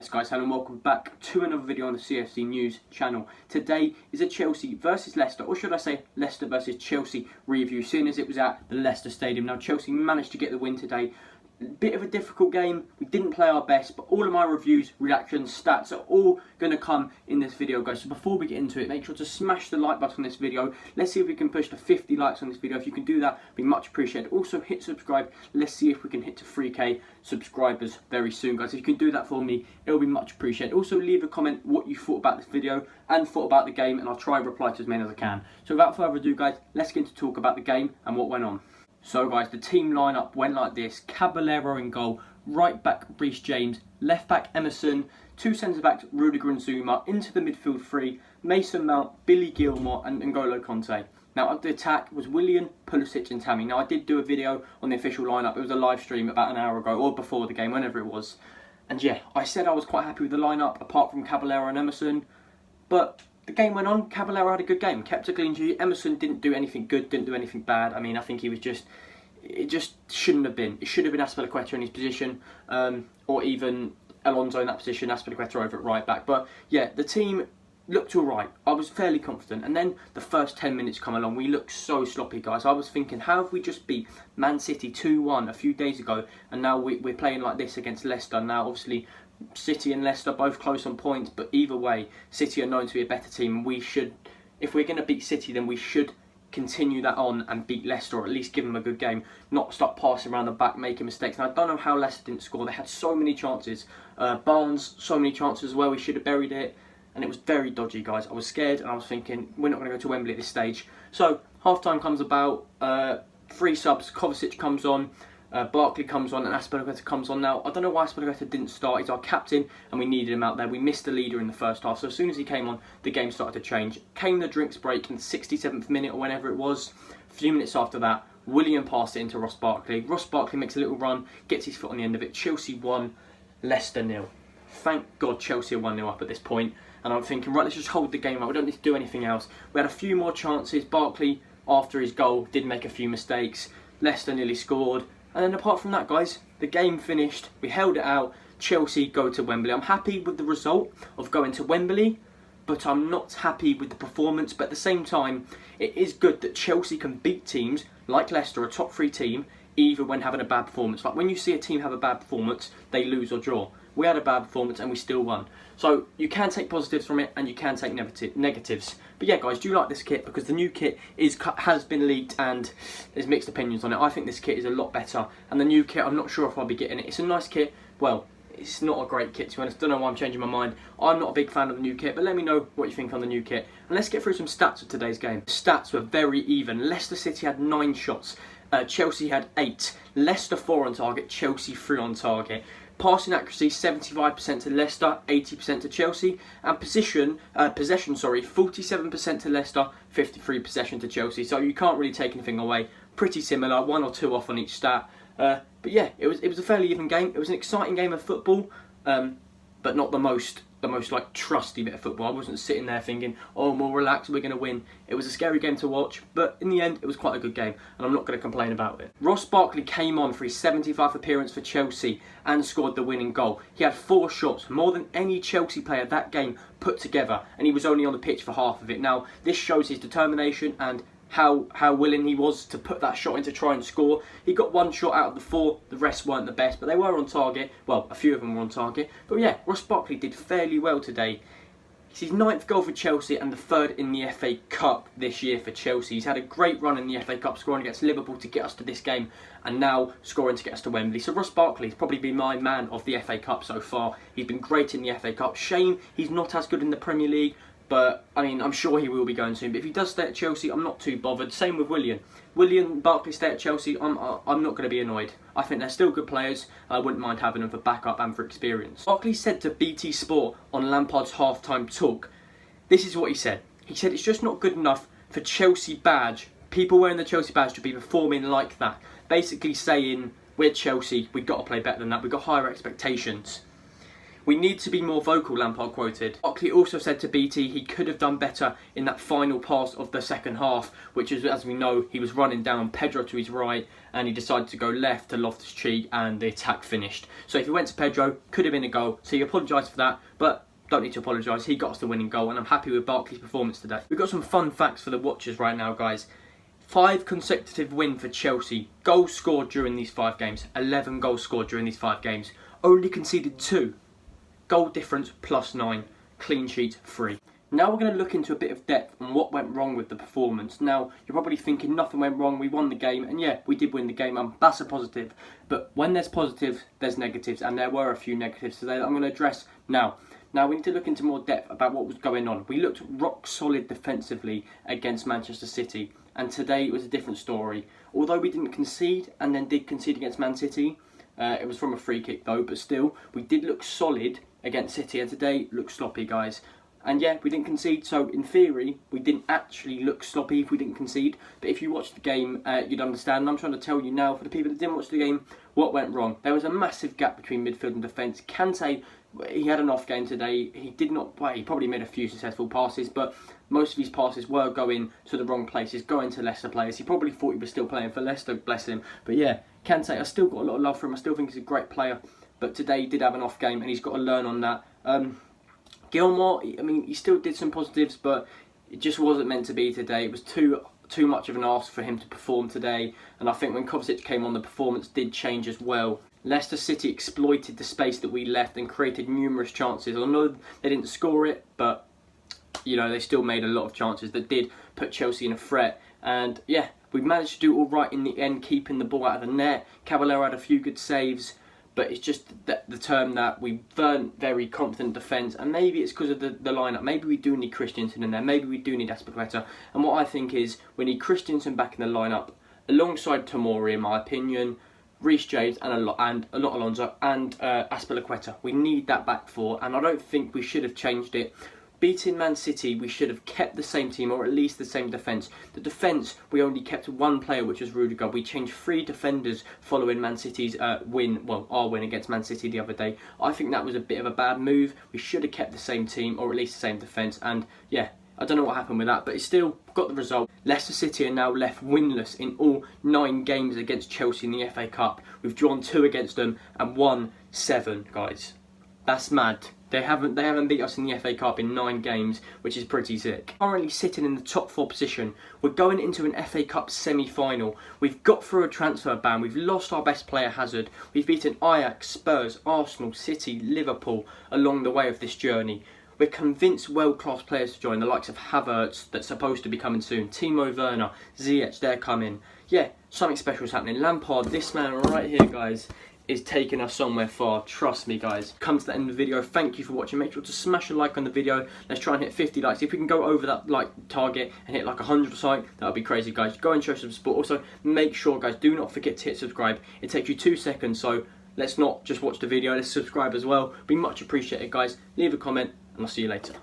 Yes guys, hello and welcome back to another video on the CFC News channel. Today is a Chelsea versus Leicester, or should I say Leicester versus Chelsea review, seeing as it was at the Leicester Stadium. Now Chelsea managed to get the win today. Bit of a difficult game, we didn't play our best, but all of my reviews, reactions, stats are all going to come in this video guys. So before we get into it, make sure to smash the like button on this video. Let's see if we can push to 50 likes on this video. If you can do that, it'd be much appreciated. Also hit subscribe, let's see if we can hit to 3k subscribers very soon guys. If you can do that for me, it'll be much appreciated. Also leave a comment what you thought about this video and thought about the game, and I'll try and reply to as many as I can. So without further ado guys, let's get into talk about the game and what went on. So guys, the team lineup went like this: Caballero in goal, right back Reece James, left back Emerson, two centre backs Rudiger and Zuma, into the midfield three, Mason Mount, Billy Gilmore and N'Golo Conte. Now at the attack was Willian, Pulisic and Tammy. Now I did do a video on the official lineup, it was a live stream about an hour ago or before the game, whenever it was. And yeah, I said I was quite happy with the lineup apart from Caballero and Emerson, but the game went on. Caballero had a good game, kept a clean sheet. Emerson didn't do anything good, didn't do anything bad. I mean, I think he was it just shouldn't have been. It should have been Azpilicueta in his position, or even Alonso in that position, Azpilicueta over at right back. But yeah, the team looked alright. I was fairly confident. And then the first 10 minutes come along, we looked so sloppy, guys. I was thinking, how have we just beat Man City 2-1 a few days ago, and now we're playing like this against Leicester? Now, obviously, City and Leicester both close on points, but either way, City are known to be a better team, and we should, if we're going to beat City, then we should continue that on and beat Leicester, or at least give them a good game, not start passing around the back, making mistakes. And I don't know how Leicester didn't score. They had so many chances. Barnes, so many chances as well. We should have buried it, and it was very dodgy, guys. I was scared, and I was thinking, we're not going to go to Wembley at this stage. So half-time comes about, three subs, Kovacic comes on, Barkley comes on and Azpilicueta comes on. Now, I don't know why Azpilicueta didn't start. He's our captain and we needed him out there. We missed the leader in the first half. So as soon as he came on, the game started to change. Came the drinks break in the 67th minute or whenever it was. A few minutes after that, Willian passed it into Ross Barkley. Ross Barkley makes a little run, gets his foot on the end of it. Chelsea 1, Leicester 0. Thank God Chelsea are 1-0 up at this point. And I'm thinking, right, let's just hold the game up. We don't need to do anything else. We had a few more chances. Barkley, after his goal, did make a few mistakes. Leicester nearly scored. And then apart from that, guys, the game finished. We held it out. Chelsea go to Wembley. I'm happy with the result of going to Wembley, but I'm not happy with the performance. But at the same time, it is good that Chelsea can beat teams like Leicester, a top 3 team, even when having a bad performance. Like when you see a team have a bad performance, they lose or draw. We had a bad performance and we still won. So you can take positives from it and you can take negatives. But yeah, guys, do you like this kit? Because the new kit has been leaked and there's mixed opinions on it. I think this kit is a lot better. And the new kit, I'm not sure if I'll be getting it. It's a nice kit. Well, it's not a great kit, to be honest. Don't know why I'm changing my mind. I'm not a big fan of the new kit, but let me know what you think on the new kit. And let's get through some stats of today's game. Stats were very even. Leicester City had 9 shots. Chelsea had 8. Leicester 4 on target. Chelsea 3 on target. Passing accuracy 75% to Leicester, 80% to Chelsea, and possession, 47% to Leicester, 53% possession to Chelsea. So you can't really take anything away. Pretty similar, 1 or 2 off on each stat. But yeah, it was a fairly even game. It was an exciting game of football, but not the most like trusty bit of football. I wasn't sitting there thinking, oh, we'll relax, we're going to win. It was a scary game to watch, but in the end, it was quite a good game, and I'm not going to complain about it. Ross Barkley came on for his 75th appearance for Chelsea and scored the winning goal. He had 4 shots, more than any Chelsea player that game put together, and he was only on the pitch for half of it. Now, this shows his determination and how willing he was to put that shot in to try and score. He got 1 shot out of the 4, the rest weren't the best, but they were on target. Well, a few of them were on target. But yeah, Ross Barkley did fairly well today. It's his 9th goal for Chelsea and the 3rd in the FA Cup this year for Chelsea. He's had a great run in the FA Cup, scoring against Liverpool to get us to this game, and now scoring to get us to Wembley. So Ross Barkley's probably been my man of the FA Cup so far. He's been great in the FA Cup. Shame he's not as good in the Premier League, but I mean, I'm sure he will be going soon. But if he does stay at Chelsea, I'm not too bothered. Same with Willian. Willian, Barkley stay at Chelsea, I'm not going to be annoyed. I think they're still good players. I wouldn't mind having them for backup and for experience. Barkley said to BT Sport on Lampard's half-time talk, this is what he said. He said it's just not good enough for Chelsea badge. People wearing the Chelsea badge to be performing like that. Basically saying, we're Chelsea, we've got to play better than that. We've got higher expectations. We need to be more vocal, Lampard quoted. Barkley also said to BT he could have done better in that final pass of the second half, which is, as we know, he was running down Pedro to his right and he decided to go left to Loftus-Cheek and the attack finished. So if he went to Pedro, could have been a goal. So he apologised for that, but don't need to apologise. He got us the winning goal and I'm happy with Barkley's performance today. We've got some fun facts for the watchers right now, guys. 5 consecutive win for Chelsea. Goals scored during these 5 games. 11 goals scored during these 5 games. Only conceded 2. Goal difference +9. Clean sheet 3. Now we're going to look into a bit of depth on what went wrong with the performance. Now, you're probably thinking nothing went wrong, we won the game, and yeah, we did win the game, and that's a positive. But when there's positives, there's negatives, and there were a few negatives today that I'm going to address now. Now, we need to look into more depth about what was going on. We looked rock solid defensively against Manchester City, and today it was a different story. Although we didn't concede, and then did concede against Man City, it was from a free kick though, but still, we did look solid against City, and today looked sloppy, guys. And yeah, we didn't concede, so in theory, we didn't actually look sloppy if we didn't concede. But if you watched the game, you'd understand. And I'm trying to tell you now, for the people that didn't watch the game, what went wrong. There was a massive gap between midfield and defence. Kante, he had an off game today. He did not, well, he probably made a few successful passes, but most of his passes were going to the wrong places, going to Leicester players. He probably thought he was still playing for Leicester, bless him. But yeah, Kante, I still got a lot of love for him. I still think he's a great player. But today he did have an off game, and he's got to learn on that. Gilmore, I mean, he still did some positives, but it just wasn't meant to be today. It was too much of an ask for him to perform today, and I think when Kovacic came on, the performance did change as well. Leicester City exploited the space that we left and created numerous chances. I know they didn't score it, but you know, they still made a lot of chances that did put Chelsea in a threat. And yeah, we managed to do all right in the end, keeping the ball out of the net. Caballero had a few good saves. But it's just the term that we weren't very confident defence, and maybe it's because of the lineup. Maybe we do need Christensen in there, maybe we do need Azpilicueta. And what I think is we need Christensen back in the lineup alongside Tomori, in my opinion, Reece James and not Alonso and Azpilicueta. We need that back four, and I don't think we should have changed it. Beating Man City, we should have kept the same team, or at least the same defence. The defence, we only kept one player, which was Rudiger. We changed 3 defenders following Man City's our win against Man City the other day. I think that was a bit of a bad move. We should have kept the same team, or at least the same defence. And yeah, I don't know what happened with that, but it still got the result. Leicester City are now left winless in all 9 games against Chelsea in the FA Cup. We've drawn 2 against them and won 7, guys. That's mad. They haven't beat us in the FA Cup in 9 games, which is pretty sick. Currently sitting in the top 4 position. We're going into an FA Cup semi-final. We've got through a transfer ban. We've lost our best player, Hazard. We've beaten Ajax, Spurs, Arsenal, City, Liverpool along the way of this journey. We're convinced world-class players to join, the likes of Havertz, that's supposed to be coming soon. Timo Werner, Ziyech, they're coming. Yeah, something special is happening. Lampard, this man right here, guys, is taking us somewhere far. Trust me, guys. Come to the end of the video. Thank you for watching. Make sure to smash a like on the video. Let's try and hit 50 likes. If we can go over that like target and hit like 100 or something, that would be crazy, guys. Go and show some support. Also, make sure, guys, do not forget to hit subscribe. It takes you 2 seconds, so let's not just watch the video. Let's subscribe as well. Be much appreciated, guys. Leave a comment, and I'll see you later.